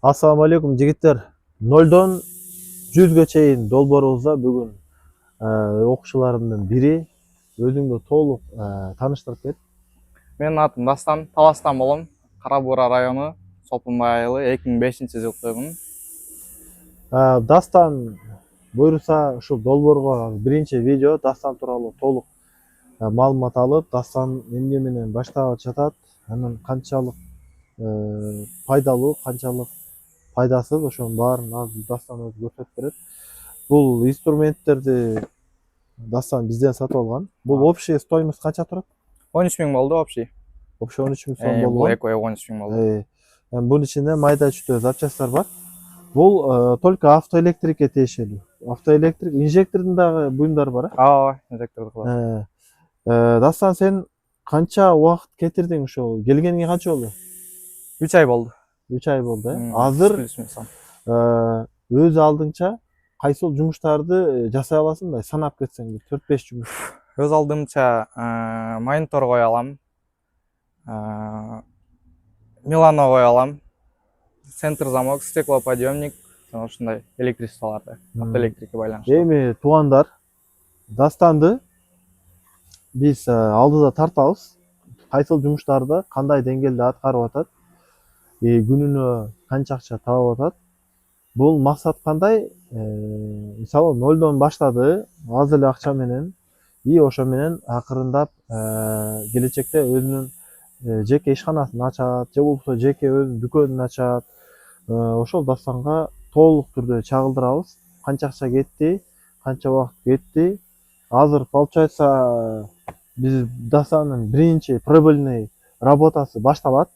Assalamu alaikum жигиттер. 0-дон 100ге чейин долбоорубузда бүгүн окуучуларымдын бири өзүңдү толук тааныштырып бер. Менин атым Дастан, Таластан болом. Кара Буура району, Сопунбай айылы, 2005-жылы туугун. Дастан буюрса ушул долбоорго биринчи видео Дастан тууралуу толук маалымат алып, Дастан эмне менен баштап жатат, анын канчалык пайдалуу, канчалык пайдасыз, ошонун баарын азыр Дастан өзү көрсөтүп берет. Бул инструменттерди Дастан бизден сатып алган. Бул общий стоимость канча турат? 13 000 болду общий. Общий 13 000 сом Бул болгон. экое 13 000 болду. Бунун ичинде майда чүйдө запчасттар бар. Бул только автоэлектрикке тиешелүү. Автоэлектрик инжектордун дагы буюмдары бар. Ооба, инжекторду кылат. Дастан, сен канча убакыт кетирдиң ушул? Келгениңе канча болду? 3 ай болду. 3 ай болду. Азыр өз алдыңча кайсыл жумуштарды жасай аласың да, санап кетсең 4-5 жумуш. Өз алдымча монитор кое алам. Милано кое алам. Центр замок, стеклоподъемник, ушундай электричестволарды, автоэлектрикке байланыштуу. Эми туугандар, Дастанды биз алдыда тартабыз. Кайсыл жумуштарды кандай деңгээлде аткарып атат, күнүнө канча акча таап атат. Бул максат кандай? Мисалы 0-дон баштады, аз эле акча менен, ошо менен акырындап келечекте өзүнүн жеке ишканасын ачат, же болбосо жеке өзүнүн дүкөнүн ачат. Ошол Дастанга толук түрдө чагылдырабыз. Канча акча кетти, канча убакыт кетти. Азыр получается биз Дастандын биринчи прибыльный работасы башталат.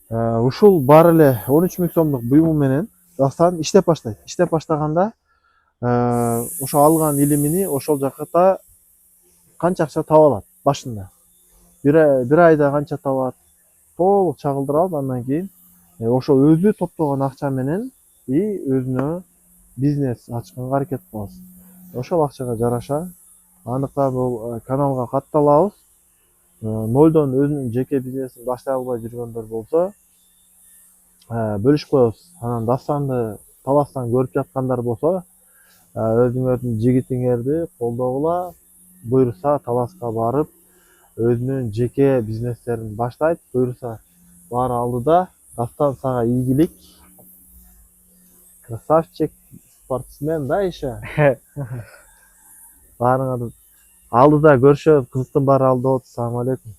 Ушул баары эле 13 000 сомдук буюму менен Дастан иштеп баштайт. Иштеп баштаганда ошо алган илимини ошол жакта канча акча таап алат башында. Бир айда канча табат, толук чагылдырабыз. Андан кийин ошо өзү топтогон акча менен өзүнө бизнес ачканга аракет кылабыз. Ошол акчага жараша андыктан бул каналга катталабыз. 0-дон өзүнүн жеке бизнесин баштай албай жүргөндөр болсо бөлүшүп коебуз. Анан Дастанды Таластан көрүп жаткандар болсо, өзүңөрдүн жигитиңерди колдогула, буюрса Таласка барып өзүнүн жеке бизнестерин баштайт. Буюрса баары алдыда. Дастан, сага ийгилик. Красавчик, спортсмен да еще. Баарыңарды алдыда көрүшөбүз, кызыктын баары алдыда болот. Ассаламу алейкум.